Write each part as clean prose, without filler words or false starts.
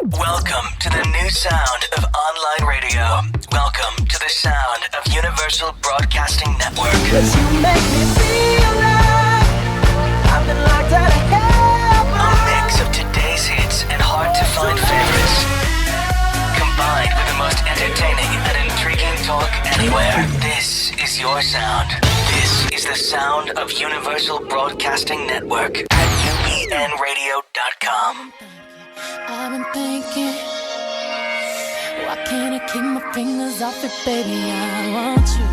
Welcome to the new sound of online radio. Welcome to the sound of Universal Broadcasting Network. 'Cause you make me feel like I've been locked out of heaven. A mix of today's hits and hard-to-find favorites, combined with the most entertaining and intriguing talk anywhere. This is your sound. This is the sound of Universal Broadcasting Network at UBNradio.com. I've been thinking, why can't I keep my fingers off it, baby? I want you.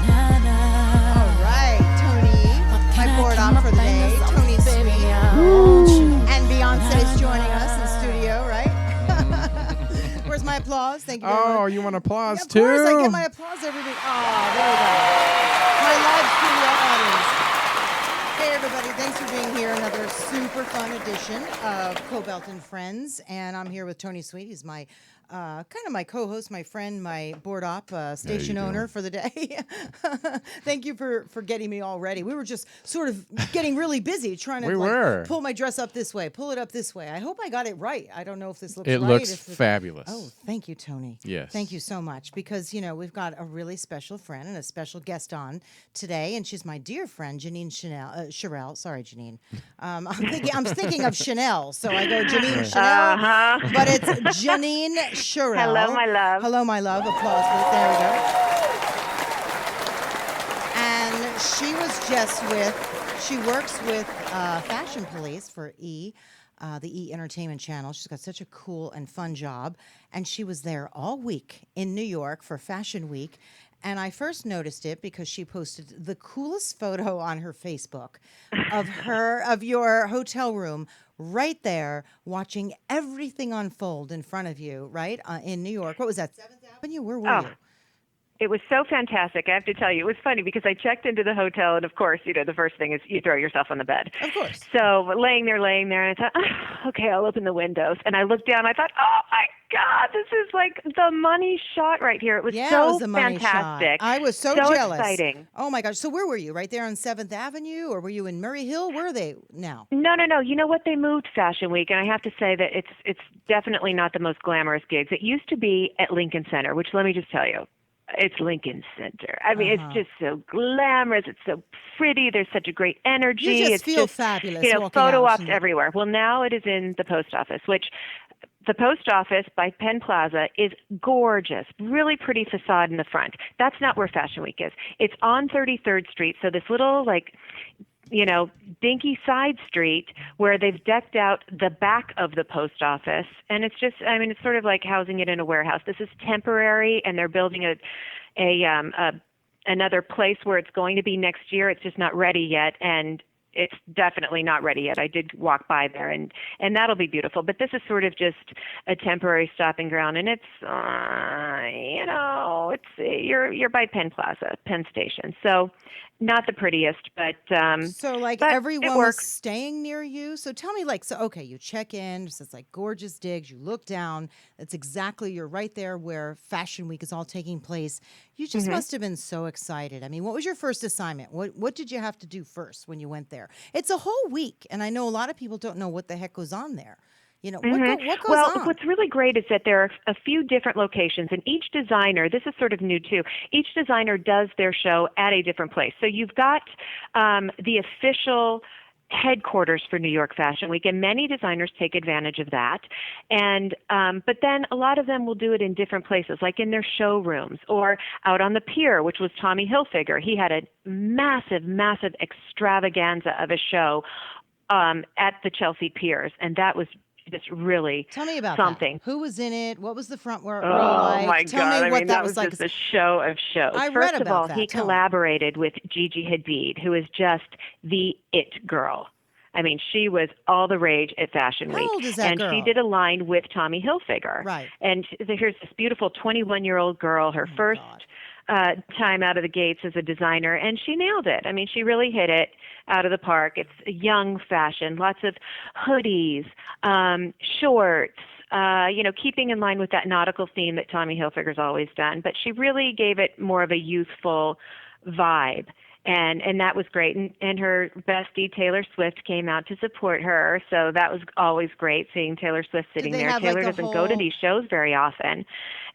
Nah, nah. All right, Tony, my board op for the day. Tony Sweet. And Beyonce is joining us in studio, right? Where's my applause? Thank you very much. Oh, you want applause Of course, I too? get my applause every day. Oh, there we go. My live studio audience. Hey, everybody. Thanks for being here. Another super fun edition of Kobylt and Friends. And I'm here with Tony Sweet. He's my kind of my co-host, my friend, my board op, station owner for the day. Thank you for getting me all ready. We were just sort of getting really busy trying to pull my dress up this way, pull it up this way. I hope I got it right. I don't know if this looks right. It looks fabulous. Oh, thank you, Tony. Yes. Thank you so much. Because, you know, we've got a really special friend and a special guest on today. And she's my dear friend, Janine Sharell. Sorry, Janine. I'm thinking of Chanel. So I go Janine Chanel. But it's Janine Sharell. Hello, my love. Hello, my love. Applause. There we go. And she works with Fashion Police for the E! Entertainment Channel. She's got such a cool and fun job. And she was there all week in New York for Fashion Week. And I first noticed it because she posted the coolest photo on her Facebook of your hotel room right there, watching everything unfold in front of you, right, in New York. What was that, 7th Avenue? Where were you? It was so fantastic. I have to tell you, it was funny because I checked into the hotel, and of course, you know, the first thing is you throw yourself on the bed. Of course. So laying there, and I thought, okay, I'll open the windows. And I looked down, I thought, oh my God, this is like the money shot right here. It was it so was the money fantastic. Shot. I was so jealous. Exciting. Oh my gosh. So where were you? Right there on 7th Avenue, or were you in Murray Hill? Where are they now? No. You know what? They moved Fashion Week, and I have to say that it's definitely not the most glamorous gigs. It used to be at Lincoln Center, which let me just tell you, it's Lincoln Center. I mean, it's just so glamorous. It's so pretty. There's such a great energy. You it's feel fabulous. You know, photo ops everywhere. Well, now it is in the post office, which the post office by Penn Plaza is gorgeous. Really pretty facade in the front. That's not where Fashion Week is. It's on 33rd Street. So this little, dinky side street where they've decked out the back of the post office. And it's just, I mean, it's sort of like housing it in a warehouse. This is temporary, and they're building another place where it's going to be next year. It's just not ready yet. And it's definitely not ready yet. I did walk by there, and that'll be beautiful. But this is sort of just a temporary stopping ground, and it's you're by Penn Plaza, Penn Station. So not the prettiest, but but everyone was staying near you. So tell me, okay, you check in. It's like gorgeous digs. You look down. It's exactly, you're right there where Fashion Week is all taking place. You just must have been so excited. I mean, what was your first assignment? What did you have to do first when you went there? It's a whole week, and I know a lot of people don't know what the heck goes on there. You know, what goes on? What's really great is that there are a few different locations, and each designer, this is sort of new too, each designer does their show at a different place. So you've got the official headquarters for New York Fashion Week, and many designers take advantage of that. And but then a lot of them will do it in different places, like in their showrooms or out on the pier, which was Tommy Hilfiger. He had a massive, massive extravaganza of a show at the Chelsea Piers, and that was just really Tell me about something. That. Who was in it? What was the front row like? Oh my Tell God! me what that was like. Just a show of shows. First of all, he collaborated with Gigi Hadid, who is just the it girl. I mean, she was all the rage at Fashion Week. How old is that girl? She did a line with Tommy Hilfiger. Right. And here's this beautiful 21-year-old girl, her first time out of the gates as a designer, and she nailed it. I mean, she really hit it out of the park. It's a young fashion, lots of hoodies, shorts, keeping in line with that nautical theme that Tommy Hilfiger's always done. But she really gave it more of a youthful vibe. and that was great. And her bestie Taylor Swift came out to support her, so that was always great seeing Taylor Swift sitting they there. have, Taylor like, the doesn't go to whole- these shows very often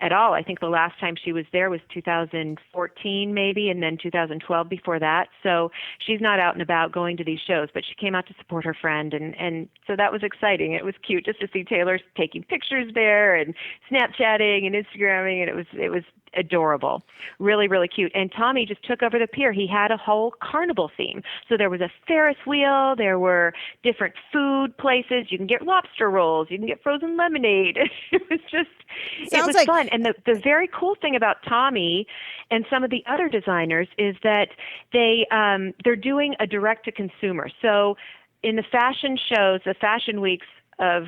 at all. I think the last time she was there was 2014 maybe, and then 2012 before that. So she's not out and about going to these shows, but she came out to support her friend, and so that was exciting. It was cute just to see Taylor taking pictures there and Snapchatting and Instagramming, and it was adorable. Really, really cute. And Tommy just took over the pier. He had a whole carnival theme. So there was a Ferris wheel, there were different food places. You can get lobster rolls, you can get frozen lemonade. It was just, it was fun. And the very cool thing about Tommy and some of the other designers is that they're doing a direct to consumer. So in the fashion shows, the fashion weeks of,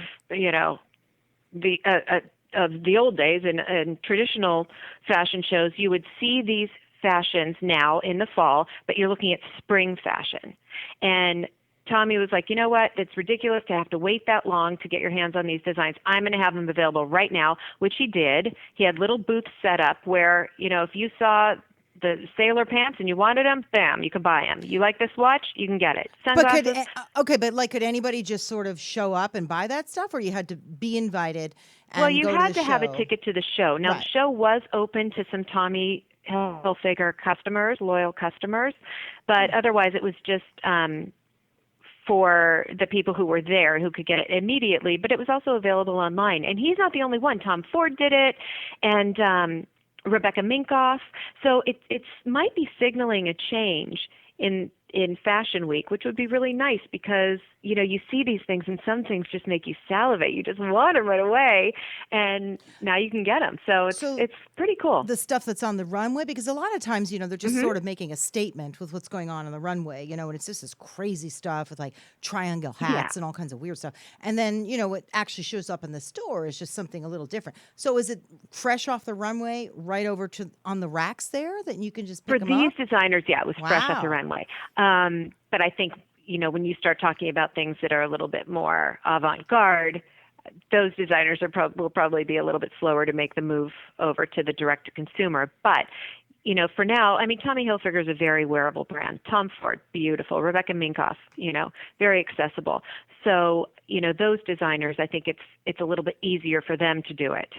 of the old days and traditional fashion shows, you would see these fashions now in the fall, but you're looking at spring fashion. And Tommy was like, you know what? It's ridiculous to have to wait that long to get your hands on these designs. I'm going to have them available right now, which he did. He had little booths set up where, if you saw the sailor pants and you wanted them, bam, you could buy them. You like this watch, you can get it. Sunglasses. But could anybody just sort of show up and buy that stuff, or you had to be invited? And well, you go had to the have a show? ticket to the show. Now, Right. the show was open to some Tommy Hilfiger customers, loyal customers, but otherwise it was just for the people who were there who could get it immediately. But it was also available online. And he's not the only one. Tom Ford did it, and Rebecca Minkoff. So it might be signaling a change in Fashion Week, which would be really nice because, you see these things and some things just make you salivate. You just want them right away, and now you can get them. So it's pretty cool. The stuff that's on the runway, because a lot of times, they're just sort of making a statement with what's going on the runway, and it's just this crazy stuff with like triangle hats and all kinds of weird stuff. And then, what actually shows up in the store is just something a little different. So is it fresh off the runway right over to on the racks there that you can just pick them up? For these designers, yeah, it was fresh off the Wow. runway. But I think, when you start talking about things that are a little bit more avant-garde, those designers will probably be a little bit slower to make the move over to the direct-to-consumer. But, for now, Tommy Hilfiger is a very wearable brand. Tom Ford, beautiful. Rebecca Minkoff, very accessible. So, those designers, I think it's a little bit easier for them to do it.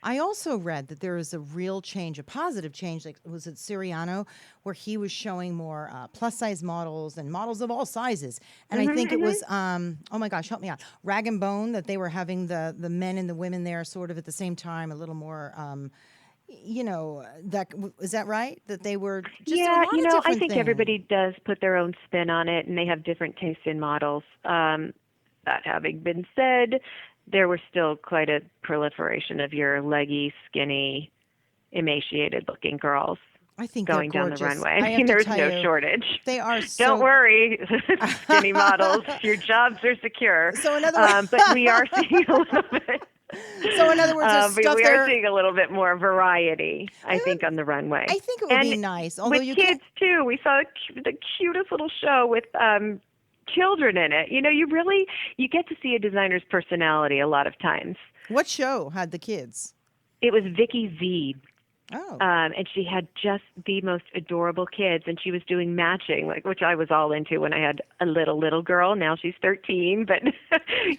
I also read that there is a real change, a positive change. Like, was it Siriano, where he was showing more plus size models and models of all sizes? And I think it was, oh my gosh, help me out, Rag and Bone, that they were having the men and the women there sort of at the same time, a little more. Is that right? That they were just doing a lot of different I think things. everybody does put their own spin on it, and they have different tastes in models. That having been said, there was still quite a proliferation of your leggy, skinny, emaciated-looking girls I think going they're down the gorgeous. runway. I have to There's tell no you, shortage. They are so. Don't worry, skinny models. Your jobs are secure. So in other words, but we are seeing a little bit. So in other words, there's we stuff are there. seeing a little bit more variety, I think, on the runway. I think it would be And nice, although with you kids can't. too. We saw the cutest little show with children in it. You get to see a designer's personality a lot of times. What show had the kids? It was Vicki V. Oh, And she had just the most adorable kids, and she was doing matching, which I was all into when I had a little girl. Now she's 13, but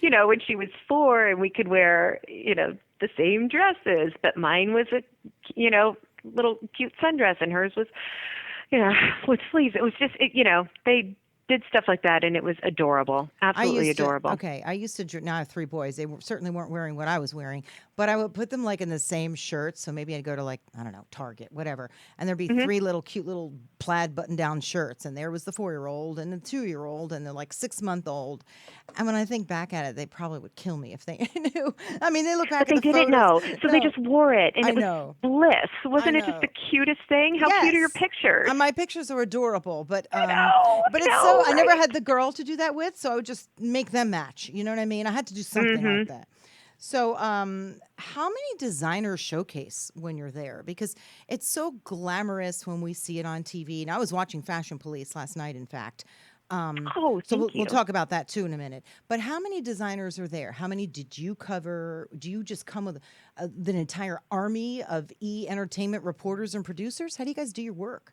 when she was 4, and we could wear the same dresses, but mine was a little cute sundress, and hers was with sleeves. It was just they did stuff like that, and it was adorable, absolutely adorable. I used to. Now I have 3 boys. They certainly weren't wearing what I was wearing, but I would put them like in the same shirt. So maybe I'd go to I don't know, Target, whatever, and there'd be 3 little cute little plaid button-down shirts, and there was the 4-year-old and the 2-year-old and the 6-month-old. And when I think back at it, they probably would kill me if they knew. They look back But they at the didn't photos. know, so they just wore it, and I it was know. bliss. Wasn't I it just know. the cutest thing? How cute are your Yes. pictures? My pictures are adorable, but know, but it's I so know, I never right? had the girl to do that with, so I would just make them match. You know what I mean? I had to do something like that. So, how many designers showcase when you're there? Because it's so glamorous when we see it on TV. And I was watching Fashion Police last night, in fact. So we'll talk about that too in a minute. But how many designers are there? How many did you cover? Do you just come with an entire army of entertainment reporters and producers? How do you guys do your work?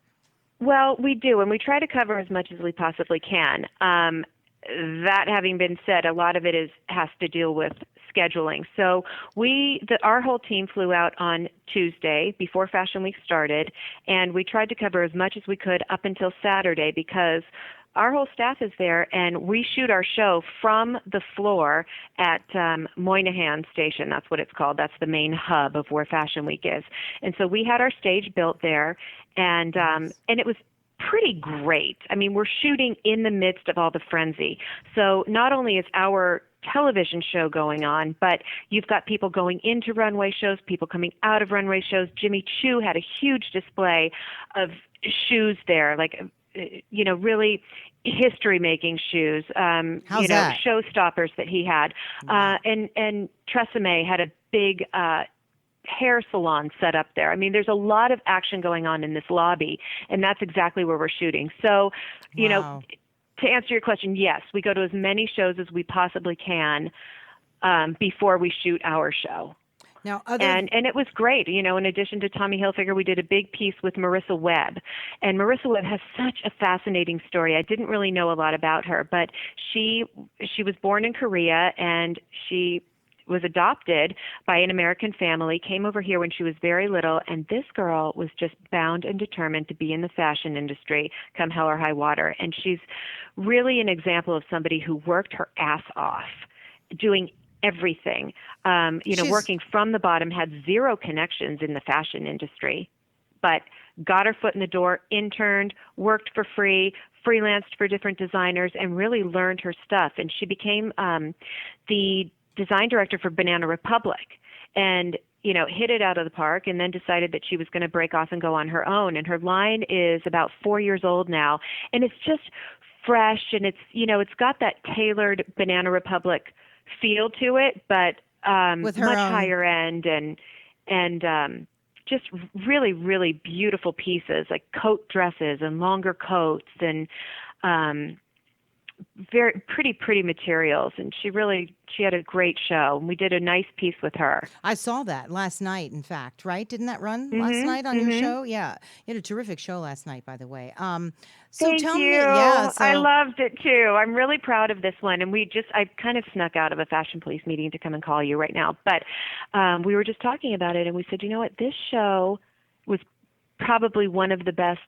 Well, we do, and we try to cover as much as we possibly can. That having been said, a lot of it has to deal with scheduling. So our whole team flew out on Tuesday before Fashion Week started, and we tried to cover as much as we could up until Saturday because our whole staff is there, and we shoot our show from the floor at Moynihan Station. That's what it's called. That's the main hub of where Fashion Week is. And so we had our stage built there, and it was pretty great. I mean, we're shooting in the midst of all the frenzy. So not only is our television show going on, but you've got people going into runway shows, people coming out of runway shows. Jimmy Choo had a huge display of shoes there, like, really history-making shoes, How's that? showstoppers that he had. And Tresemme had a big hair salon set up there. I mean, there's a lot of action going on in this lobby, and that's exactly where we're shooting. So, to answer your question, yes, we go to as many shows as we possibly can before we shoot our show. Now, and it was great. In addition to Tommy Hilfiger, we did a big piece with Marissa Webb. And Marissa Webb has such a fascinating story. I didn't really know a lot about her, but she was born in Korea, and she was adopted by an American family, came over here when she was very little, and this girl was just bound and determined to be in the fashion industry come hell or high water. And she's really an example of somebody who worked her ass off, doing everything, working from the bottom, had zero connections in the fashion industry, but got her foot in the door, interned, worked for free, freelanced for different designers, and really learned her stuff. And she became the design director for Banana Republic, and hit it out of the park, and then decided that she was going to break off and go on her own. And her line is about 4 years old now, and it's just fresh, and it's got that tailored Banana Republic feel to it, but with her much own higher end, and just really, really beautiful pieces, like coat dresses and longer coats, and very pretty materials. And she had a great show, and we did a nice piece with her. I saw that last night, in fact, right? Didn't that run last night on your show? Yeah. You had a terrific show last night, by the way. So Thank tell you. me, I loved it too. I'm really proud of this one. And I kind of snuck out of a Fashion Police meeting to come and call you right now. But we were just talking about it, and we said, you know what, this show was probably one of the best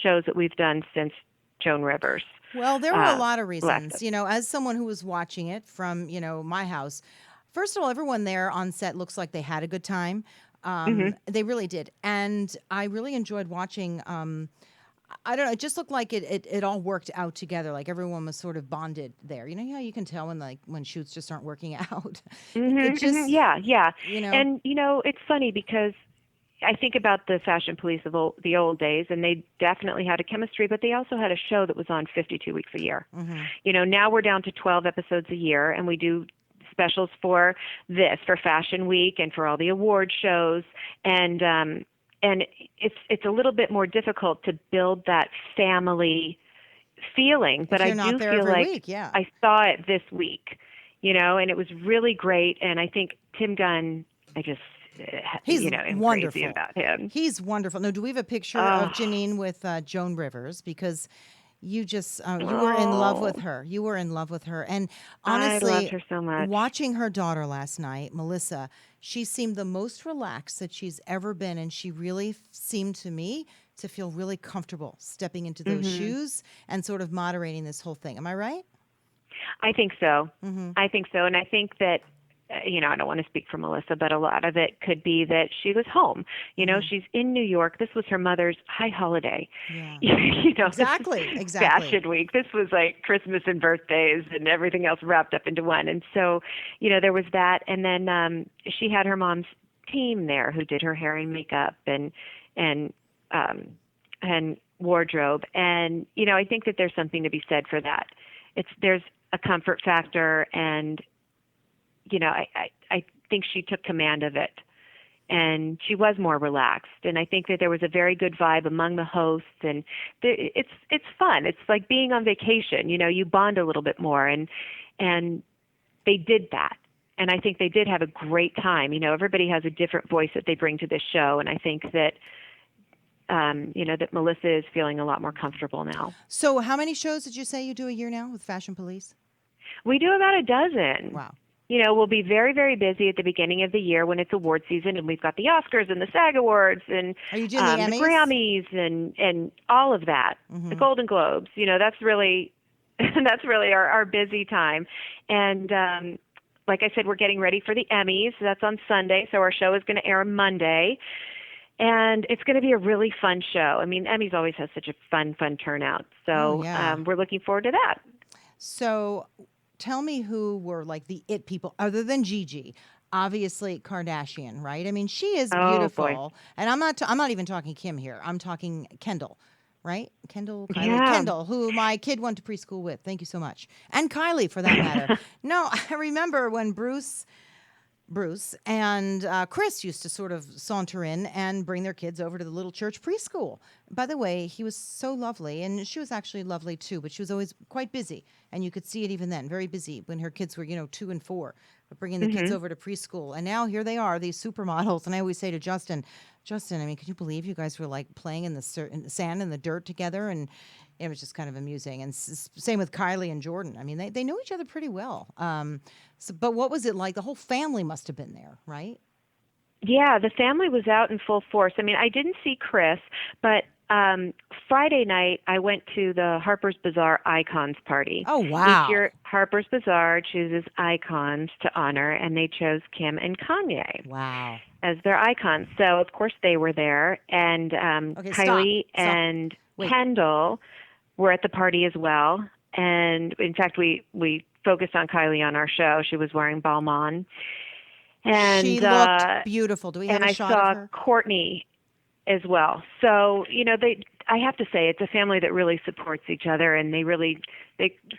shows that we've done since Joan Rivers. Well, there were a lot of reasons. left. As someone who was watching it from, my house, first of all, everyone there on set looks like they had a good time. They really did. And I really enjoyed watching. I don't know. It just looked like it all worked out together. Like everyone was sort of bonded there. How you can tell when shoots just aren't working out. It just, Yeah. And it's funny because I think about the Fashion Police of the old days, and they definitely had a chemistry, but they also had a show that was on 52 weeks a year. Now we're down to 12 episodes a year, and we do specials for Fashion Week and for all the award shows, and it's a little bit more difficult to build that family feeling, but I do feel like week, yeah. I saw it this week, and it was really great. And I think Tim Gunn, he's am wonderful. crazy about him. He's wonderful. Now, do we have a picture of Janine with Joan Rivers? Because you just you were in love with her. You were in love with her, and honestly, I loved her so much. Watching her daughter last night, Melissa, she seemed the most relaxed that she's ever been, and she really seemed to me to feel really comfortable stepping into those shoes and sort of moderating this whole thing. Am I right? I think so. I think so, and I think that. I don't want to speak for Melissa, but a lot of it could be that she was home. She's in New York. This was her mother's high holiday. Yeah. Exactly. Fashion Week. This was like Christmas and birthdays and everything else wrapped up into one. And so, there was that. And then she had her mom's team there who did her hair and makeup and wardrobe. And, I think that there's something to be said for that. There's a comfort factor, and I think she took command of it, and she was more relaxed. And I think that there was a very good vibe among the hosts, and it's fun. It's like being on vacation. You bond a little bit more, and they did that. And I think they did have a great time. Everybody has a different voice that they bring to this show, and I think that that Melissa is feeling a lot more comfortable now. So how many shows did you say you do a year now with Fashion Police? We do about a dozen. Wow. We'll be very, very busy at the beginning of the year when it's award season, and we've got the Oscars and the SAG Awards and Are you doing the Emmys? Grammys and all of that, the Golden Globes. That's really our busy time. And like I said, we're getting ready for the Emmys. That's on Sunday, so our show is going to air Monday. And it's going to be a really fun show. I mean, Emmys always has such a fun turnout. So we're looking forward to that. So tell me who were like the it people other than Gigi. Obviously Kardashian, right? I mean, she is beautiful. Boy. And I'm not even talking Kim here. I'm talking Kendall, right? Kylie Yeah. Kendall, who my kid went to preschool with. Thank you so much. And Kylie, for that matter. No, I remember when Bruce and Chris used to sort of saunter in and bring their kids over to the little church preschool. By the way, he was so lovely, and she was actually lovely too, but she was always quite busy, and you could see it even then, very busy when her kids were, 2 and 4, but bringing the kids over to preschool. And now here they are, these supermodels, and I always say to Justin, I mean, can you believe you guys were like playing in the sand and the dirt together? And it was just kind of amusing. And same with Kylie and Jordan. I mean, they know each other pretty well. But what was it like? The whole family must have been there, right? Yeah, the family was out in full force. I mean, I didn't see Chris, but Friday night I went to the Harper's Bazaar Icons party. Oh, wow. Each year, Harper's Bazaar chooses icons to honor, and they chose Kim and Kanye. Wow. As their icons. So, of course, they were there. And Kylie and Kendall were at the party as well. And, in fact, we focused on Kylie on our show. She was wearing Balmain. And she looked beautiful. Do we have a shot of her? And I saw Courtney as well. So, I have to say, it's a family that really supports each other, and they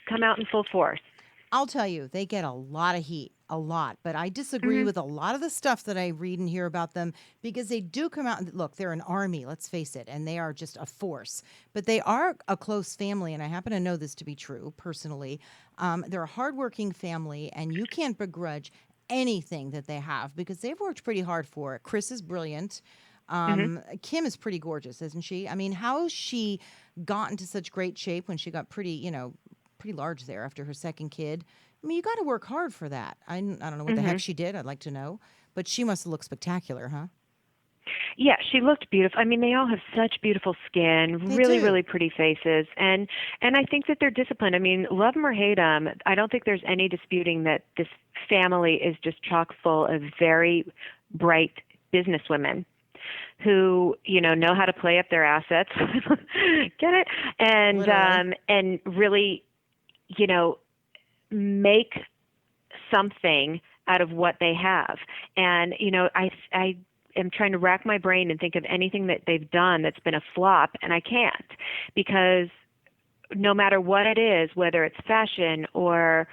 come out in full force. I'll tell you, they get a lot of heat, a lot. But I disagree with a lot of the stuff that I read and hear about them because they do come out and look, they're an army, let's face it, and they are just a force. But they are a close family, and I happen to know this to be true personally. They're a hardworking family, and you can't begrudge anything that they have because they've worked pretty hard for it. Chris is brilliant. Kim is pretty gorgeous, isn't she? I mean, how has she got into such great shape when she got pretty large there after her second kid? I mean, you got to work hard for that. I don't know what the heck she did. I'd like to know. But she must have looked spectacular, huh? Yeah, she looked beautiful. I mean, they all have such beautiful skin, really pretty faces. And I think that they're disciplined. I mean, love them or hate them, I don't think there's any disputing that this family is just chock full of very bright businesswomen who, know how to play up their assets. Get it? And really, make something out of what they have. And, I am trying to rack my brain and think of anything that they've done that's been a flop, and I can't, because no matter what it is, whether it's fashion or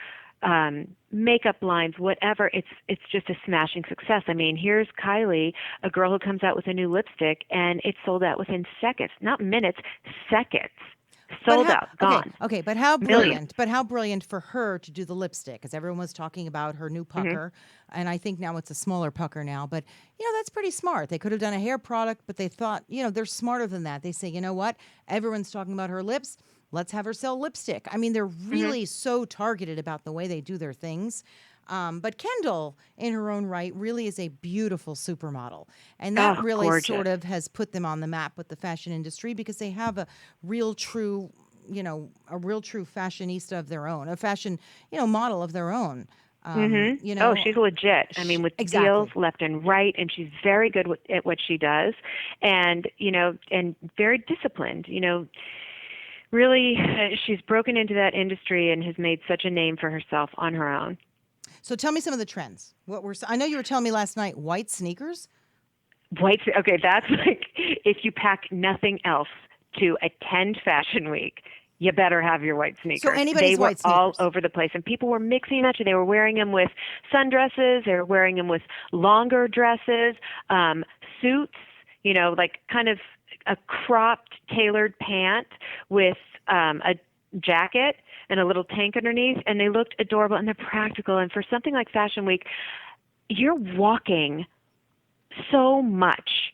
makeup lines, whatever, it's just a smashing success. I mean, here's Kylie, a girl who comes out with a new lipstick, and it's sold out within seconds, not minutes, seconds. Sold out, gone. Okay, but how brilliant! But how brilliant for her to do the lipstick, because everyone was talking about her new pucker, and I think now it's a smaller pucker now. But that's pretty smart. They could have done a hair product, but they thought, they're smarter than that. They say, you know what? Everyone's talking about her lips. Let's have her sell lipstick. I mean, they're really so targeted about the way they do their things. But Kendall, in her own right, really is a beautiful supermodel. And that really gorgeous. sort of has put them on the map with the fashion industry because they have a real true fashionista of their own, a fashion, model of their own. Oh, she's legit. I mean, with deals left and right, and she's very good at what she does, and and very disciplined. Really, she's broken into that industry and has made such a name for herself on her own. So tell me some of the trends. I know you were telling me last night, white sneakers. Okay, that's like if you pack nothing else to attend Fashion Week, you better have your white sneakers. So anybody's white sneakers. They were all over the place, and people were mixing and matching. They were wearing them with sundresses. They were wearing them with longer dresses, suits. Like kind of a cropped, tailored pant with a jacket and a little tank underneath, and they looked adorable, and they're practical. And for something like Fashion Week, you're walking so much,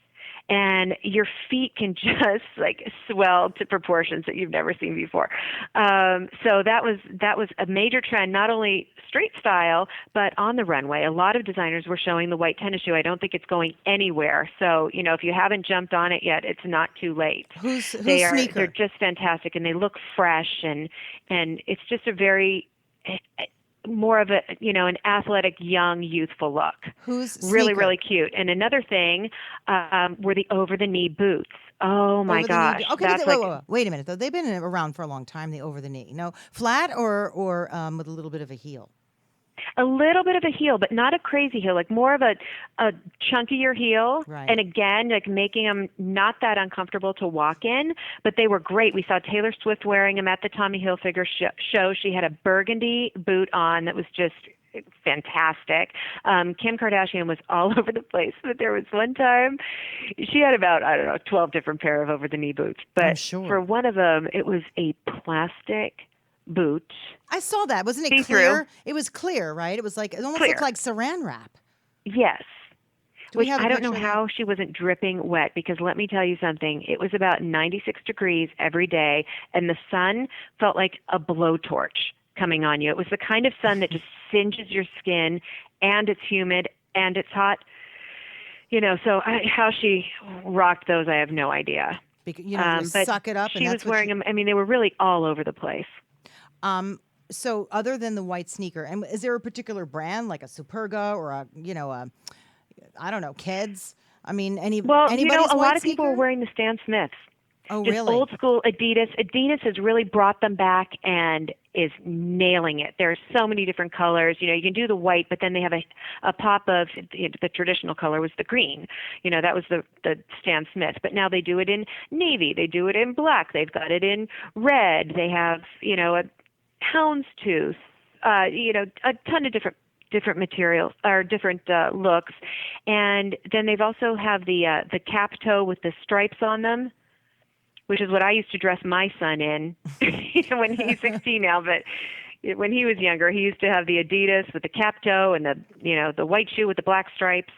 and your feet can just like swell to proportions that you've never seen before. So that was a major trend, not only street style, but on the runway. A lot of designers were showing the white tennis shoe. I don't think it's going anywhere. So, if you haven't jumped on it yet, it's not too late. Who's sneaker? They're just fantastic, and they look fresh, and it's just a very more of a an athletic, young, youthful look. Who's really sneaker? really cute. And another thing were the over-the-knee boots. Oh my gosh! Okay, that's wait a minute though. They've been around for a long time. The over the knee, flat or with a little bit of a heel. A little bit of a heel, but not a crazy heel, like more of a chunkier heel. Right. And again, like making them not that uncomfortable to walk in, but they were great. We saw Taylor Swift wearing them at the Tommy Hilfiger show. She had a burgundy boot on that was just fantastic. Kim Kardashian was all over the place, but there was one time she had about, 12 different pair of over-the-knee boots. But sure. For one of them, it was a plastic boot. I saw that. Wasn't it See-through. clear? It was clear, right? It was like, it almost Clear. looked like saran wrap. Yes. Do we Which have a I don't know picture of how she wasn't dripping wet, because let me tell you something. It was about 96 degrees every day, and the sun felt like a blowtorch coming on you. It was the kind of sun that just singes your skin, and it's humid, and it's hot. So how she rocked those, I have no idea. Because, you but suck it up. She and was that's what wearing them. I mean, they were really all over the place. So other than the white sneaker, and is there a particular brand like a Superga or a I don't know, Keds? I mean, anybody's a lot white of people sneaker? are wearing the Stan Smiths. Oh, Just really? old school Adidas. Adidas has really brought them back and is nailing it. There are so many different colors. You can do the white, but then they have a pop of the traditional color was the green. That was the Stan Smith. But now they do it in navy. They do it in black. They've got it in red. They have a houndstooth. A ton of different materials or different looks. And then they've also have the cap toe with the stripes on them, which is what I used to dress my son in when he's 16 now. But when he was younger, he used to have the Adidas with the cap toe and the white shoe with the black stripes.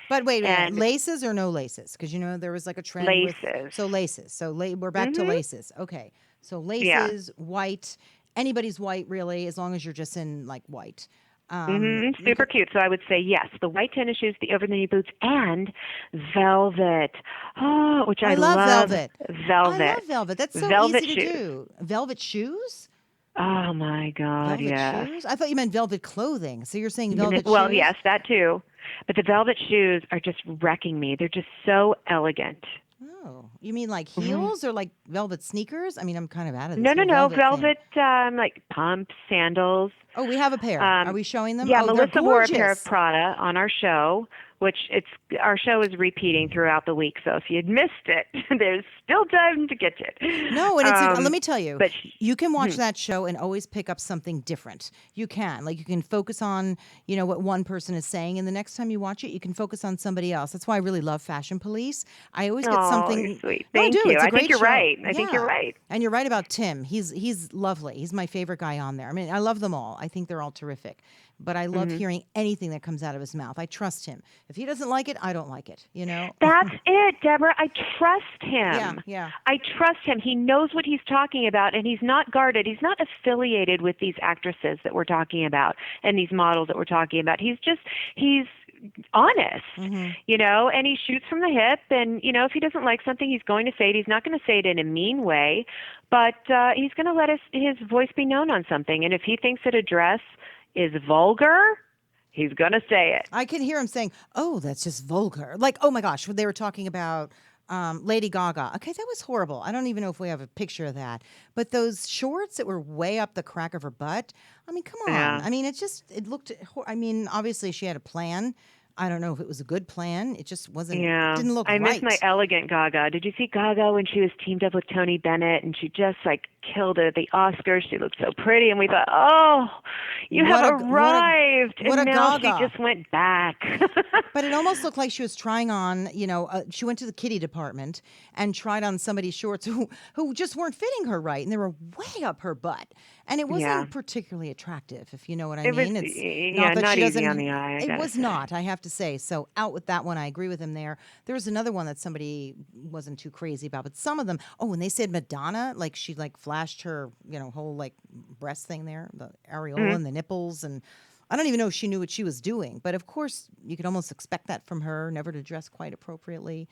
But wait, And laces or no laces? Because there was like a trend laces. Laces. So we're back to laces. Okay, so laces, white. Anybody's white, really, as long as you're just in like white. Super cute. So I would say yes, the white tennis shoes, the over-the-knee boots, and velvet. Oh, which I love velvet. Velvet. I love velvet. That's so Velvet easy to shoes. do. Velvet shoes? Oh my God, Velvet yeah. shoes? I thought you meant velvet clothing. So you're saying velvet Well, shoes? yes, that too. But the velvet shoes are just wrecking me. They're just so elegant. Oh, you mean like heels or like velvet sneakers? I mean, I'm kind of out of this. No. whole Velvet, thing. like pumps, sandals. Oh, we have a pair. Are we showing them? Yeah, oh, they're Melissa wore a pair of gorgeous. Prada on our show, which our show is repeating throughout the week. So if you'd missed it, there's still time to get it. No, and let me tell you, but you can watch that show and always pick up something different. You can. Like, you can focus on, what one person is saying, and the next time you watch it, you can focus on somebody else. That's why I really love Fashion Police. I always get something. You're sweet. No, Thank I do. you. It's a I great think you're show. right. I think you're right. And you're right about Tim. He's lovely. He's my favorite guy on there. I mean, I love them all. I think they're all terrific. But I love hearing anything that comes out of his mouth. I trust him. If he doesn't like it, I don't like it, That's it, Deborah. I trust him. Yeah. I trust him. He knows what he's talking about, and he's not guarded. He's not affiliated with these actresses that we're talking about and these models that we're talking about. He's honest, and he shoots from the hip. And, if he doesn't like something, he's going to say it. He's not going to say it in a mean way, but he's going to let his voice be known on something. And if he thinks that a dress is vulgar, he's going to say it. I can hear him saying, "Oh, that's just vulgar." Like, oh my gosh, they were talking about Lady Gaga. Okay, that was horrible. I don't even know if we have a picture of that. But those shorts that were way up the crack of her butt. I mean, come on. Yeah. I mean, it looked. I mean, obviously she had a plan. I don't know if it was a good plan. It just wasn't. Yeah. It didn't look I right. miss my elegant Gaga. Did you see Gaga when she was teamed up with Tony Bennett and she just killed it at the Oscars? She looked so pretty, and we thought, oh, you have arrived. arrived, What and a now gaga. she just went back. But it almost looked like she was trying on, she went to the kitty department and tried on somebody's shorts who just weren't fitting her right, and they were way up her butt. And it wasn't particularly attractive, if you know what I It was, mean. It's yeah, that not she easy doesn't. on the eye, I It gotta was say. not, I have to say. So out with that one. I agree with him there. There was another one that somebody wasn't too crazy about, but some of them. Oh, when they said Madonna, like she like flashed her, whole like breast thing there, the areola and the nipples, and I don't even know if she knew what she was doing. But of course, you could almost expect that from her, never to dress quite appropriately.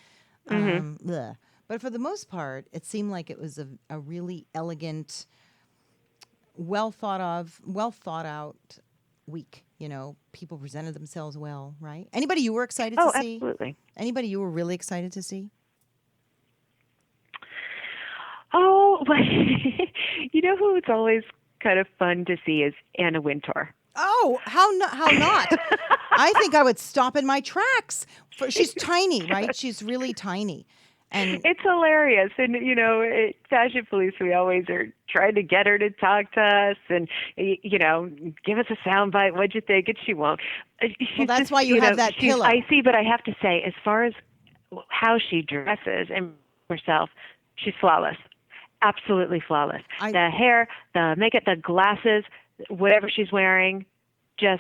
Bleh. But for the most part, it seemed like it was a really elegant, well thought out week. People presented themselves well, right? Anybody you were excited Oh, to see? absolutely. Anybody you were really excited to see? Oh, but you know who it's always kind of fun to see is Anna Wintour. Oh, how not? I think I would stop in my tracks. She's tiny, right? She's really tiny. And It's hilarious. And, at Fashion Police, we always are trying to get her to talk to us and, give us a soundbite. What'd you think? And she won't. Well, that's why you have that she's pillow. icy, but I have to say, as far as how she dresses and herself, she's flawless. Absolutely flawless. The hair, the makeup, the glasses, whatever she's wearing, well,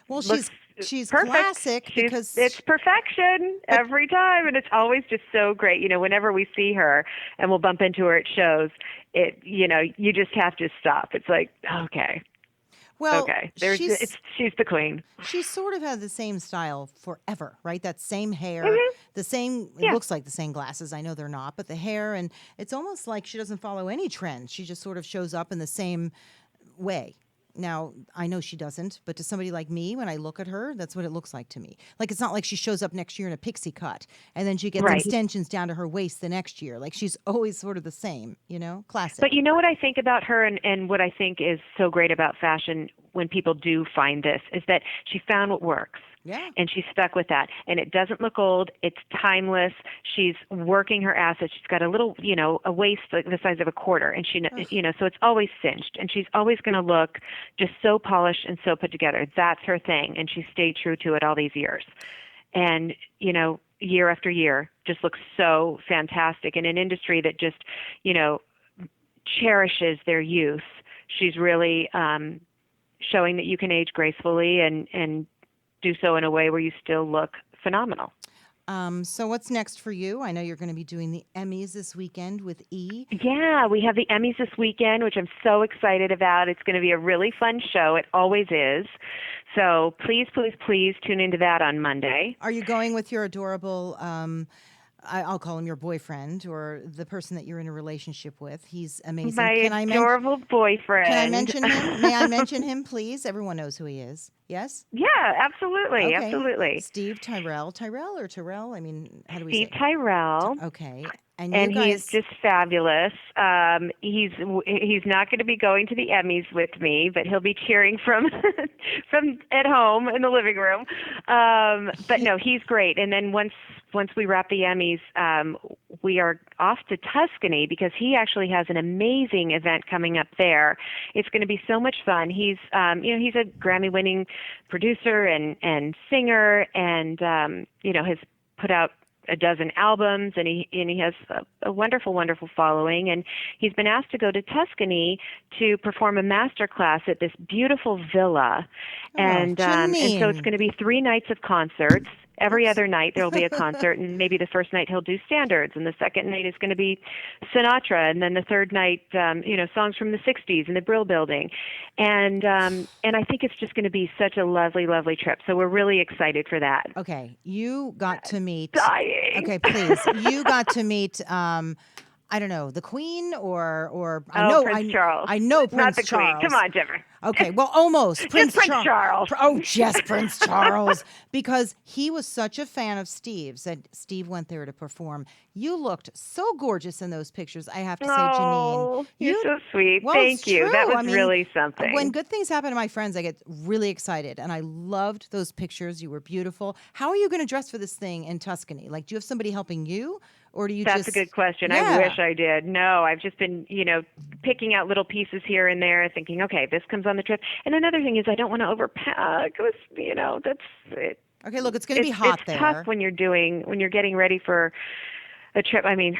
looks she's perfect. classic because It's perfection every time, and it's always just so great. Whenever we see her and we'll bump into her at shows, you just have to stop. It's like, okay. well, Okay, she's the queen. she sort of had the same style forever, right? That same hair, the same. It Yeah. looks like the same glasses. I know they're not, but the hair, and it's almost like she doesn't follow any trends. She just sort of shows up in the same way. Now, I know she doesn't, but to somebody like me, when I look at her, that's what it looks like to me. Like, it's not like she shows up next year in a pixie cut, and then she gets Right. extensions down to her waist the next year. Like, she's always sort of the same, classic. But you know what I think about her, and what I think is so great about fashion when people do find this, is that she found what works. Yeah. And she's stuck with that. And it doesn't look old. It's timeless. She's working her ass off. She's got a little, a waist like the size of a quarter. And she, so it's always cinched. And she's always going to look just so polished and so put together. That's her thing. And she stayed true to it all these years. And, year after year, just looks so fantastic in an industry that just, cherishes their youth. She's really showing that you can age gracefully and do so in a way where you still look phenomenal. So what's next for you? I know you're going to be doing the Emmys this weekend with E. Yeah, we have the Emmys this weekend, which I'm so excited about. It's going to be a really fun show. It always is. So please, please, please tune into that on Monday. Are you going with your adorable, I'll call him your boyfriend, or the person that you're in a relationship with? He's amazing. My adorable boyfriend. Can I mention him? May I mention him, please? Everyone knows who he is. Yes? Yeah, absolutely. Okay. Absolutely. Steve Tyrell. Tyrell or Terrell? I mean, how do we Steve say it? Tyrell. Okay. And And you guys, he's just fabulous. He's not going to be going to the Emmys with me, but he'll be cheering from from at home in the living room. But no, he's great. And then once we wrap the Emmys, we are off to Tuscany because he actually has an amazing event coming up there. It's going to be so much fun. He's he's a Grammy-winning producer and singer, and has put out a dozen albums, and he has a wonderful, wonderful following. And he's been asked to go to Tuscany to perform a master class at this beautiful villa. And so it's going to be 3 nights of concerts. Every other night there will be a concert, and maybe the first night he'll do standards, and the second night is going to be Sinatra, and then the third night, songs from the '60s in the Brill Building, and I think it's just going to be such a lovely, lovely trip. So we're really excited for that. okay, you got to meet. Dying. Okay, please. You got to meet. I don't know, the Queen or Prince Charles. I know Prince Not the Charles. Queen. Come on, Deborah. Okay, well, almost. Prince Prince Charles. Oh, just Prince Charles. Because he was such a fan of Steve's that Steve went there to perform. You looked so gorgeous in those pictures, I have to say, Janine. You're so sweet. Well, Thank it's you. true. That was I mean, really something. When good things happen to my friends, I get really excited. And I loved those pictures. You were beautiful. How are you going to dress for this thing in Tuscany? Like, do you have somebody helping you? or do you That's just... a good question. Yeah. I wish I did. No, I've just been, picking out little pieces here and there, thinking, okay, this comes on the trip. And another thing is I don't want to overpack. That's it. Okay, look, it's going to be hot it's there. tough when you're getting ready for a trip. I mean,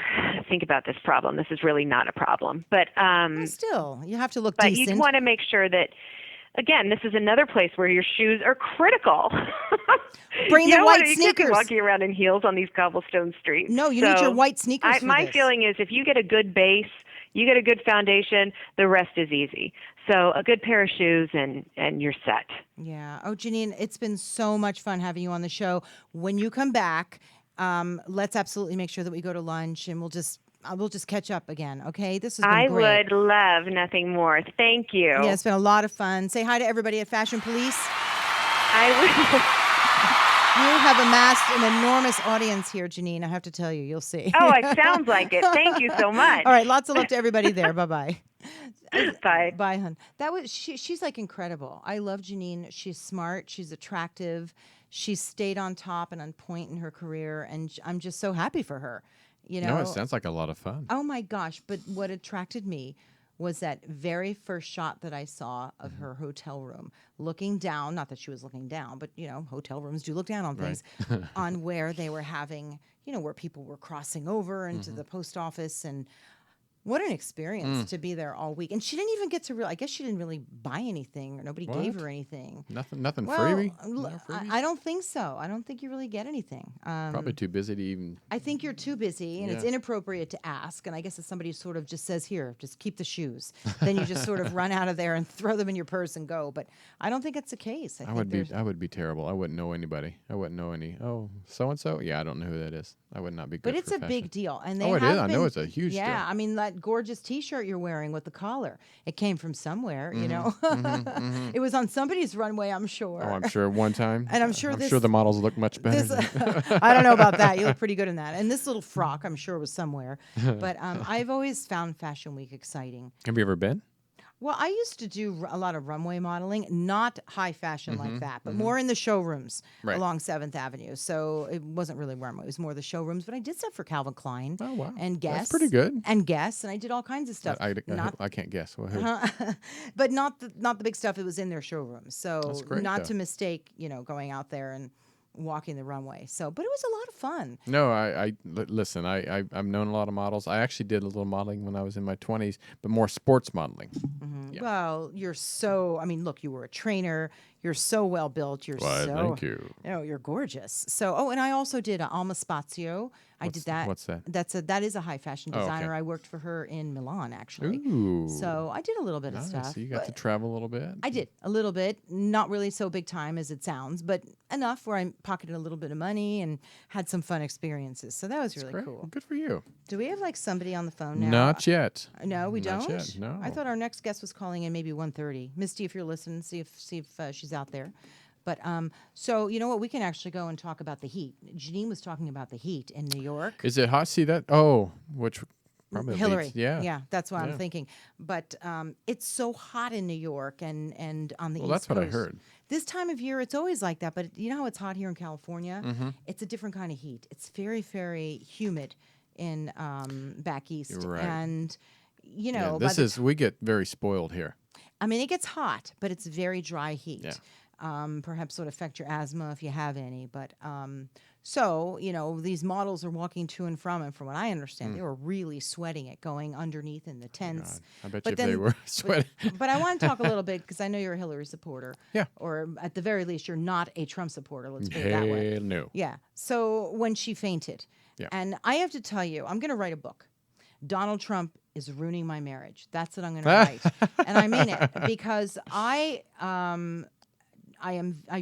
think about this problem. This is really not a problem, but Well, still, you have to look but decent. you'd want to make sure that. Again, this is another place where your shoes are critical. Bring you the white You can't be sneakers. walking around in heels on these cobblestone streets. No, you need your white sneakers for my this. feeling is if you get a good base, you get a good foundation, the rest is easy. So a good pair of shoes and you're set. Yeah. Oh, Janine, it's been so much fun having you on the show. When you come back, let's absolutely make sure that we go to lunch, and we'll just catch up again. Okay, this has been great. I would love nothing more. Thank you. Yeah, it's been a lot of fun. Say hi to everybody at Fashion Police. I will. You have amassed an enormous audience here, Janine. I have to tell you, you'll see. Oh, it sounds like it. Thank you so much. All right, lots of love to everybody there. Bye-bye. Bye. Bye, hun. That was she's like incredible. I love Janine. She's smart. She's attractive. She stayed on top and on point in her career, and I'm just so happy for her. No, it sounds like a lot of fun. Oh my gosh! But what attracted me was that very first shot that I saw of her hotel room, looking down. Not that she was looking down, but hotel rooms do look down on things. On where they were having, where people were crossing over into the post office, and what an experience to be there all week. And she didn't even get to I guess she didn't really buy anything, or nobody gave her anything. Nothing Well, freebie? I don't think so. I don't think you really get anything. Probably too busy to even... I think you're too busy, and it's Yeah. inappropriate to ask. And I guess if somebody sort of just says, here, just keep the shoes, then you just sort of run out of there and throw them in your purse and go. But I don't think it's the case. I would be terrible. I wouldn't know anybody. I wouldn't know any. Oh, so-and-so? Yeah, I don't know who that is. I would not be good But for it's a fashion. big deal. And they Oh, it is? have I know been- it's a huge deal. Yeah, I mean, that gorgeous T-shirt you're wearing with the collar, it came from somewhere, It was on somebody's runway, I'm sure. Oh, I'm sure one time. And I'm sure the models look much better. I don't know about that. You look pretty good in that. And this little frock, I'm sure, was somewhere. But I've always found Fashion Week exciting. Have you ever been? Well, I used to do a lot of runway modeling, not high fashion like that, but more in the showrooms along 7th Avenue. So it wasn't really runway; it was more the showrooms. But I did stuff for Calvin Klein. Oh, wow. And Guess. That's pretty good. And Guess, and I did all kinds of stuff. I can't guess. Well, who? But not the big stuff. It was in their showrooms. So That's great, not though. to mistake, going out there and walking the runway. So, but it was a lot of fun. No, listen. I've known a lot of models. I actually did a little modeling when I was in my 20s, but more sports modeling. Yeah. Well, you're so. I mean, look, you were a trainer. You're so well built. Thank you. You're gorgeous. So, and I also did Alma Spazio. I did that. What's that? That is a high fashion Oh, okay. designer. I worked for her in Milan, actually. Ooh. So I did a little bit of Nice. stuff. So you got to but travel a little bit. I did a little bit, not really so big time as it sounds, but enough where I pocketed a little bit of money and had some fun experiences. So that was really Great. cool. Good for you. Do we have like somebody on the phone now? Not yet. No, we Not don't. yet, no. I thought our next guest was calling in maybe 1:30. Misty, if you're listening, see if she's out there. But so you know what? We can actually go and talk about the heat. Janine was talking about the heat in New York. Is it hot? See that? Oh, which probably Hillary. leads- yeah. Yeah, that's what Yeah. I'm thinking. But it's so hot in New York and on the Well, East that's what I Coast. heard. This time of year, it's always like that. But you know how it's hot here in California? Mm-hmm. It's a different kind of heat. It's very, very humid in back east. You're right. And, Yeah, by the we get very spoiled here. I mean, it gets hot, but it's very dry heat. Yeah. Perhaps would affect your asthma if you have any. But so, these models are walking to and from what I understand, they were really sweating it going underneath in the tents. I bet But you if they then- were sweating. But I want to talk a little bit because I know you're a Hillary supporter. Yeah. Or at the very least, you're not a Trump supporter. Let's put it that way. Hell no. Yeah. So when she fainted, Yeah. and I have to tell you, I'm going to write a book. Donald Trump is ruining my marriage. That's what I'm going to write, and I mean it because I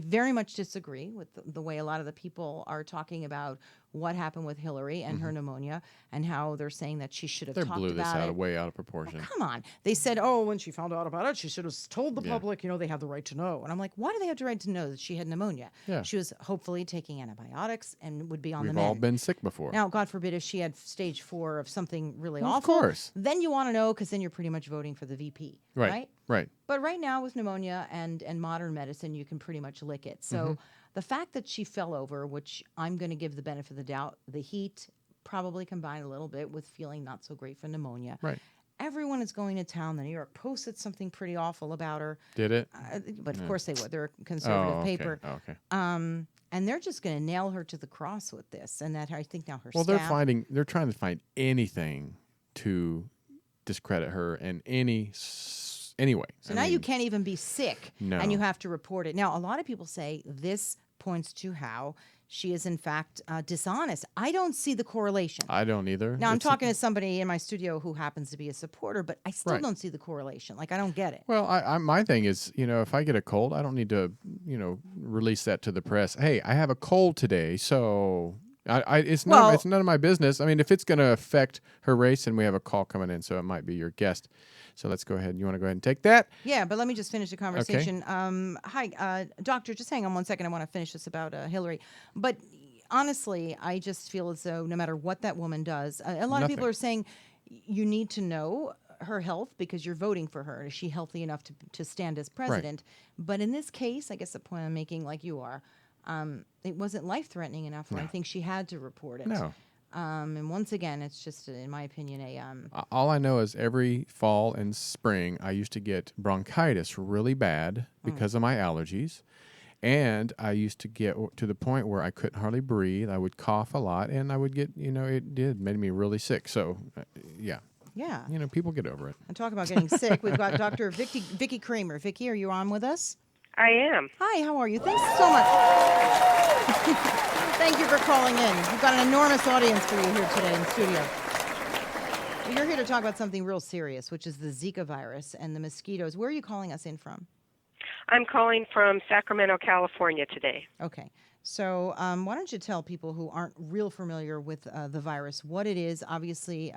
very much disagree with the way a lot of the people are talking about what happened with Hillary and her pneumonia and how they're saying that she should have They talked blew this about it. way out of proportion. Come on. They said, oh, when she found out about it, she should have told the Yeah. public, they have the right to know. And I'm like, why do they have the right to know that she had pneumonia? Yeah. She was hopefully taking antibiotics and would be on We've the all mend. been sick before. Now, God forbid if she had stage 4 of something really Well, of awful. course. Then you want to know because then you're pretty much voting for the VP. Right? Right. But right now with pneumonia and modern medicine, you can pretty much lick it. So the fact that she fell over, which I'm going to give the benefit of the doubt, the heat probably combined a little bit with feeling not so great for pneumonia. Right. Everyone is going to town. The New York Post said something pretty awful about her. Did it? But of course they would. They're a Oh, conservative okay. paper. Oh, okay. And they're just going to nail her to the cross with this. And that I think now her Well, staff. they're trying to find anything to discredit her in any way. So now you can't even be sick, No. and you have to report it. Now, a lot of people say this points to how she is, in fact, dishonest. I don't see the correlation. I don't either. Now, I'm talking to somebody in my studio who happens to be a supporter, but I still Right. don't see the correlation. Like, I don't get it. Well, my thing is, if I get a cold, I don't need to, release that to the press. Hey, I have a cold today, so it's none of my business. I mean, if it's going to affect her race, and we have a call coming in, so it might be your guest. So let's go ahead. You want to go ahead and take that? Yeah, but let me just finish the conversation. Hi, doctor, just hang on one second. I want to finish this about Hillary. But honestly, I just feel as though no matter what that woman does, a lot of people are saying you need to know her health because you're voting for her. Is she healthy enough to stand as president? Right. But in this case, I guess the point I'm making, like you are, it wasn't life-threatening enough, and I think she had to report it. No. And once again, it's just, in my opinion, all I know is every fall and spring, I used to get bronchitis really bad because of my allergies. And I used to get to the point where I couldn't hardly breathe. I would cough a lot, and I would get, made me really sick. So, yeah. Yeah. People get over it. And talk about getting sick. We've got Dr. Vicki Kramer. Vicki, are you on with us? I am. Hi, how are you? Thanks so much. Thank you for calling in. We've got an enormous audience for you here today in the studio. You're here to talk about something real serious, which is the Zika virus and the mosquitoes. Where are you calling us in from? I'm calling from Sacramento, California today. Okay. So why don't you tell people who aren't real familiar with the virus what it is? Obviously,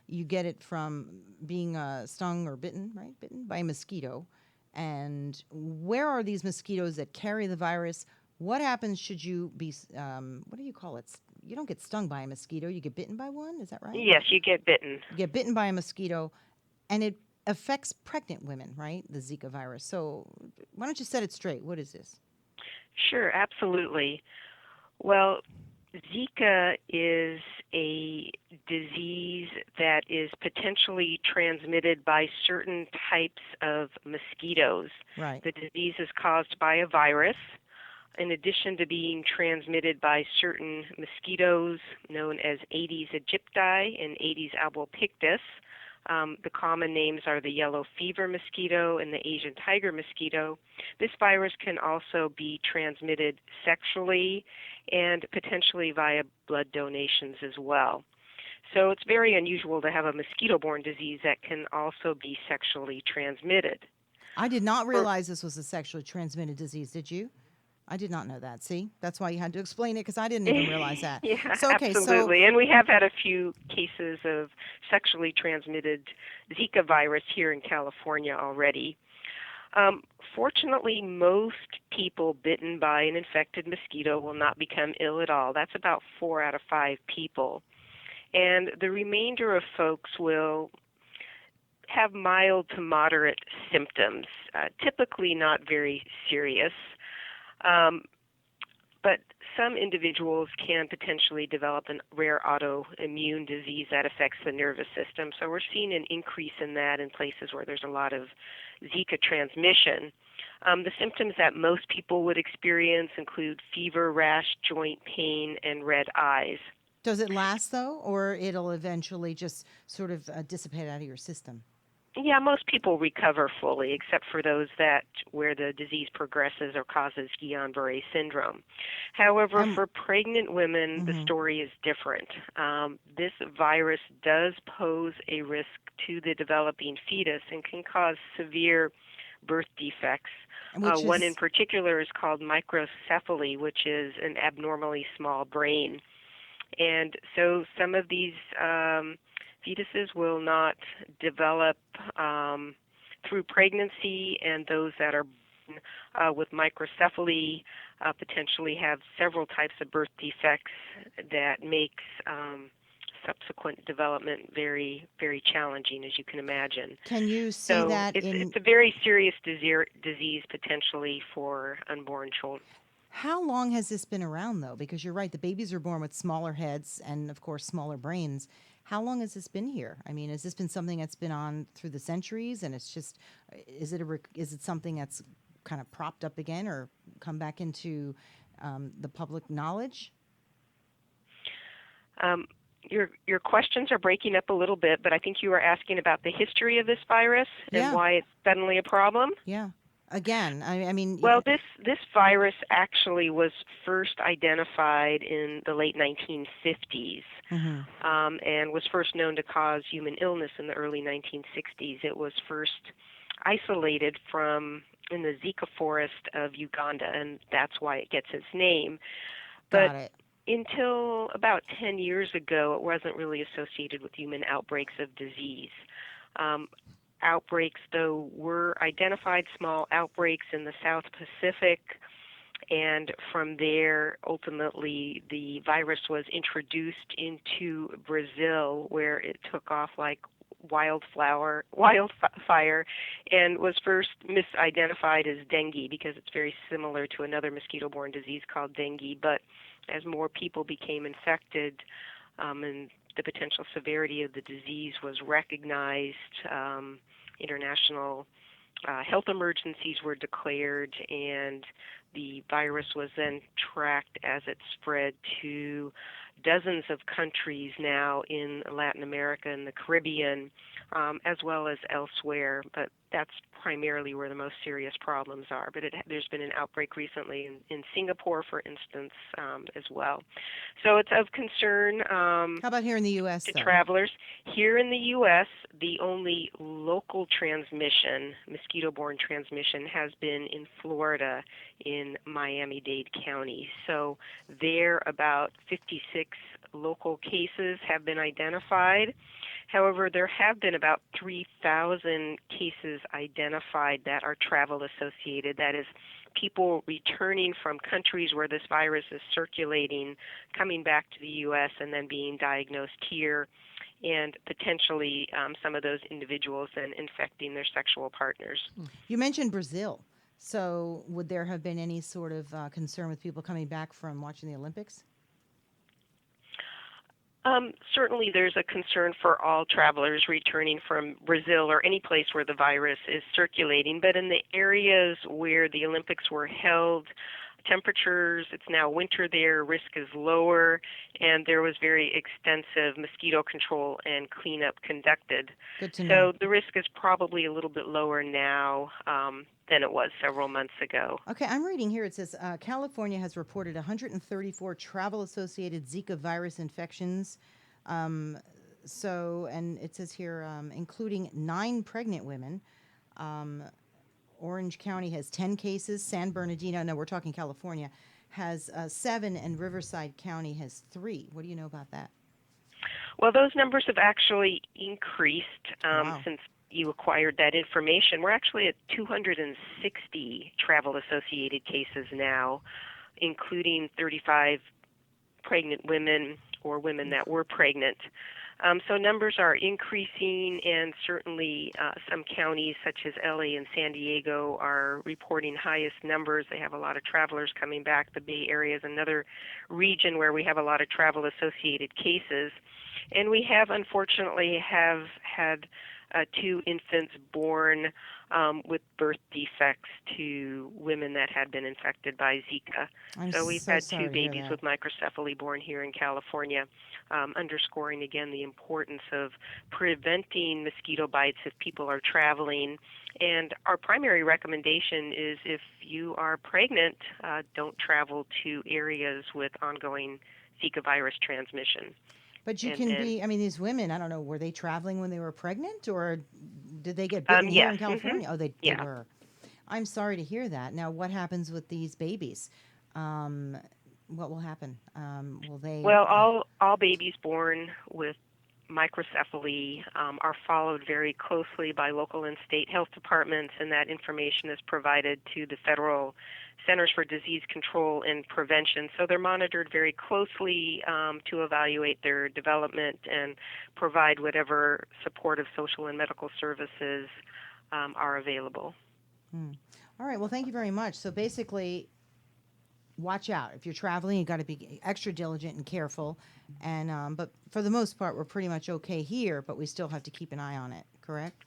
you get it from being stung or bitten, right? Bitten by a mosquito. And where are these mosquitoes that carry the virus? What happens should you be, what do you call it? You don't get stung by a mosquito. You get bitten by one. Is that right? Yes, you get bitten. You get bitten by a mosquito, and it affects pregnant women, right? The Zika virus. So why don't you set it straight? What is this? Sure, absolutely. Well, Zika is a disease that is potentially transmitted by certain types of mosquitoes. Right. The disease is caused by a virus. In addition to being transmitted by certain mosquitoes known as Aedes aegypti and Aedes albopictus, the common names are the yellow fever mosquito and the Asian tiger mosquito. This virus can also be transmitted sexually and potentially via blood donations as well. So it's very unusual to have a mosquito-borne disease that can also be sexually transmitted. I did not realize this was a sexually transmitted disease. Did you? I did not know that. See, that's why you had to explain it, because I didn't even realize that. Yeah, so, okay, absolutely. And we have had a few cases of sexually transmitted Zika virus here in California already. Fortunately, most people bitten by an infected mosquito will not become ill at all. That's about 4 out of 5 people. And the remainder of folks will have mild to moderate symptoms, typically not very serious. But some individuals can potentially develop a rare autoimmune disease that affects the nervous system. So we're seeing an increase in that in places where there's a lot of Zika transmission. The symptoms that most people would experience include fever, rash, joint pain, and red eyes. Does it last, though, or it'll eventually just sort of dissipate out of your system? Yeah, most people recover fully, except for those where the disease progresses or causes Guillain-Barré syndrome. However, for pregnant women, the story is different. This virus does pose a risk to the developing fetus and can cause severe birth defects. One in particular is called microcephaly, which is an abnormally small brain. And so some of these fetuses will not develop through pregnancy, and those that are born with microcephaly potentially have several types of birth defects that makes subsequent development very, very challenging, as you can imagine. Can you see that it's a very serious disease potentially for unborn children. How long has this been around, though? Because you're right, the babies are born with smaller heads and, of course, smaller brains. How long has this been here? I mean, has this been something that's been on through the centuries, and it's just, is it something that's kind of propped up again or come back into the public knowledge? Your questions are breaking up a little bit, but I think you were asking about the history of this virus Yeah. and why it's suddenly a problem. Yeah. Again, I mean. Well, this virus actually was first identified in the late 1950s, and was first known to cause human illness in the early 1960s. It was first isolated in the Zika forest of Uganda, and that's why it gets its name. Got it. Until about 10 years ago, it wasn't really associated with human outbreaks of disease. Outbreaks, though, were identified, small outbreaks in the South Pacific, and from there, ultimately, the virus was introduced into Brazil, where it took off like wildfire, and was first misidentified as dengue because it's very similar to another mosquito-borne disease called dengue. But as more people became infected, and the potential severity of the disease was recognized, international health emergencies were declared, and the virus was then tracked as it spread to dozens of countries now in Latin America and the Caribbean, as well as elsewhere. But that's primarily where the most serious problems are. But there's been an outbreak recently in Singapore, for instance, as well. So it's of concern. How about here in the U.S., to though? travelers. Here in the U.S., the only local transmission, mosquito-borne transmission, has been in Florida in Miami-Dade County. So there, about 56 local cases have been identified. However, there have been about 3,000 cases identified that are travel associated. That is, people returning from countries where this virus is circulating, coming back to the U.S. and then being diagnosed here, and potentially some of those individuals then infecting their sexual partners. You mentioned Brazil. So would there have been any sort of concern with people coming back from watching the Olympics? Certainly there's a concern for all travelers returning from Brazil or any place where the virus is circulating, but in the areas where the Olympics were held, temperatures, it's now winter there, risk is lower, and there was very extensive mosquito control and cleanup conducted. Good to know. So the risk is probably a little bit lower now than it was several months ago. Okay, I'm reading here. It says California has reported 134 travel-associated Zika virus infections. And it says here, including 9 pregnant women. Orange County has 10 cases. San Bernardino, no, we're talking California, has 7, and Riverside County has 3. What do you know about that? Well, those numbers have actually increased Wow. since you acquired that information. We're actually at 260 travel-associated cases now, including 35 pregnant women or women that were pregnant. So numbers are increasing, and certainly some counties such as LA and San Diego are reporting highest numbers. They have a lot of travelers coming back. The Bay Area is another region where we have a lot of travel-associated cases. And we have, unfortunately, have had 2 infants born with birth defects to women that had been infected by Zika. So we've had 2 babies with microcephaly born here in California, underscoring again the importance of preventing mosquito bites if people are traveling. And our primary recommendation is if you are pregnant, don't travel to areas with ongoing Zika virus transmission. But you can be, I mean, these women, I don't know, were they traveling when they were pregnant, or did they get bitten here in California? Oh, they were. I'm sorry to hear that. Now, what happens with these babies? What will happen? Will they? Well, all babies born with microcephaly are followed very closely by local and state health departments, and that information is provided to the federal Centers for Disease Control and Prevention. So they're monitored very closely to evaluate their development and provide whatever supportive social and medical services are available. All right. Well, thank you very much. So basically, watch out. If you're traveling, you got to be extra diligent and careful. And but for the most part, we're pretty much okay here, but we still have to keep an eye on it, correct?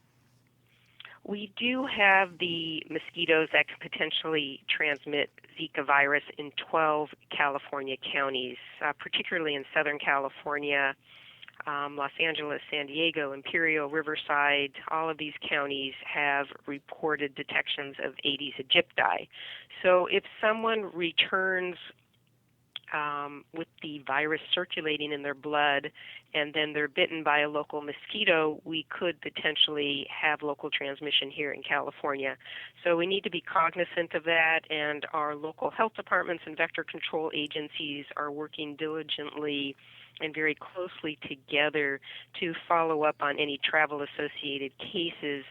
We do have the mosquitoes that can potentially transmit Zika virus in 12 California counties, particularly in Southern California, Los Angeles, San Diego, Imperial, Riverside. All of these counties have reported detections of Aedes aegypti. So if someone returns with the virus circulating in their blood and then they're bitten by a local mosquito, we could potentially have local transmission here in California. So we need to be cognizant of that, and our local health departments and vector control agencies are working diligently and very closely together to follow up on any travel-associated cases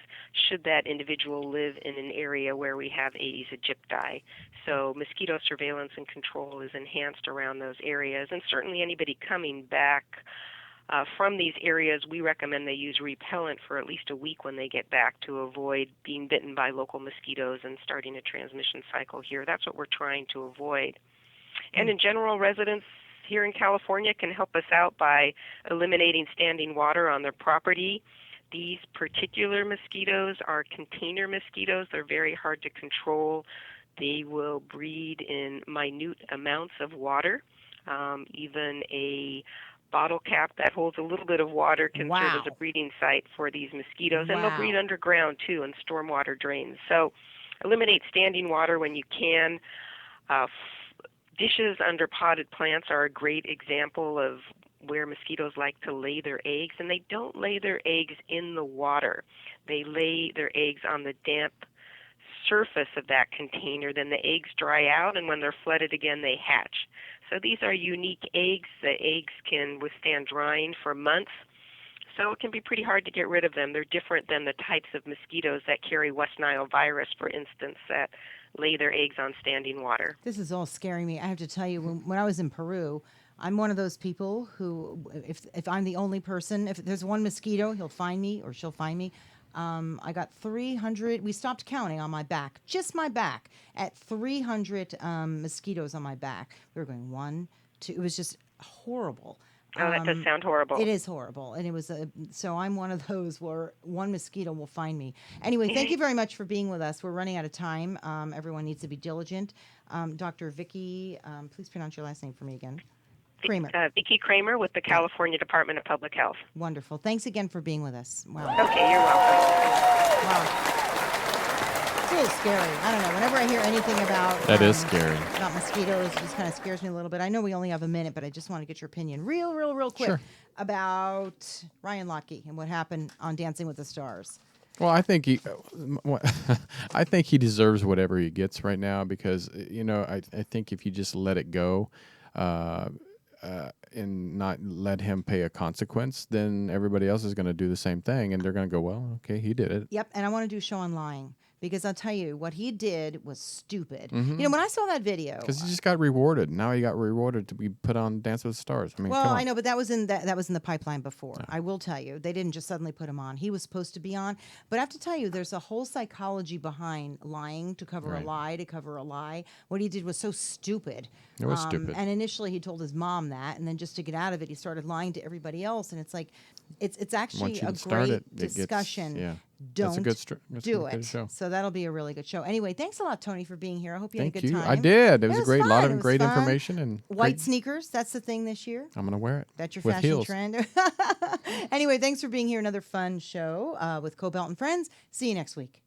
should that individual live in an area where we have Aedes aegypti. So mosquito surveillance and control is enhanced around those areas, and certainly anybody coming back from these areas, we recommend they use repellent for at least a week when they get back to avoid being bitten by local mosquitoes and starting a transmission cycle here. That's what we're trying to avoid. And in general, residents here in California can help us out by eliminating standing water on their property. These particular mosquitoes are container mosquitoes. They're very hard to control. They will breed in minute amounts of water. Even a bottle cap that holds a little bit of water can serve as a breeding site for these mosquitoes. And they'll breed underground, too, in stormwater drains. So eliminate standing water when you can. Dishes under potted plants are a great example of where mosquitoes like to lay their eggs, and they don't lay their eggs in the water. They lay their eggs on the damp surface of that container. Then the eggs dry out, and when they're flooded again, they hatch. So these are unique eggs. The eggs can withstand drying for months, so it can be pretty hard to get rid of them. They're different than the types of mosquitoes that carry West Nile virus, for instance, that lay their eggs on standing water. This is all scaring me. I have to tell you, when I was in Peru, I'm one of those people who, if I'm the only person, if there's one mosquito, he'll find me or she'll find me. I got 300, we stopped counting on my back, just my back, at 300 mosquitoes on my back. We were going 1, 2, it was just horrible. Oh, that does sound horrible. It is horrible. And it was, so I'm one of those where one mosquito will find me. Anyway, thank you very much for being with us. We're running out of time. Everyone needs to be diligent. Dr. Vicki, please pronounce your last name for me again. Kramer. Vicki Kramer with the California Department of Public Health. Wonderful. Thanks again for being with us. Wow. Okay, you're welcome. Wow. It's a little scary. I don't know. Whenever I hear anything about That is scary. About mosquitoes, it just kind of scares me a little bit. I know we only have a minute, but I just want to get your opinion real quick about Ryan Lochte and what happened on Dancing with the Stars. Well, I think I think he deserves whatever he gets right now because I think if you just let it go, and not let him pay a consequence, then everybody else is going to do the same thing, and they're going to go, well, okay, he did it. Yep, and I want to do a show on lying. Because I'll tell you, what he did was stupid. Mm-hmm. When I saw that video, because he just got rewarded. Now he got rewarded to be put on Dance with the Stars. I mean, well, I know, but that was in the pipeline before. I will tell you, they didn't just suddenly put him on. He was supposed to be on, but I have to tell you, there's a whole psychology behind lying to cover a lie to cover a lie. What he did was so stupid. It was stupid. And initially, he told his mom that, and then just to get out of it, he started lying to everybody else. And it's like, it's actually a great discussion. Don't do it. So that'll be a really good show. Anyway, thanks a lot, Tony, for being here. I hope you had a good time. I did. It was a great lot of great information and white sneakers. That's the thing this year. I'm gonna wear it. That's your with fashion heels. trend. Anyway, thanks for being here. Another fun show with Kobylt and friends. See you next week.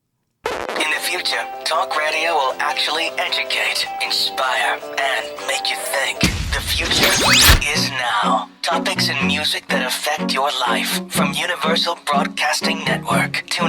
In the future, talk radio will actually educate, inspire, and make you think. The future is now. Topics and music that affect your life from Universal Broadcasting Network. Tune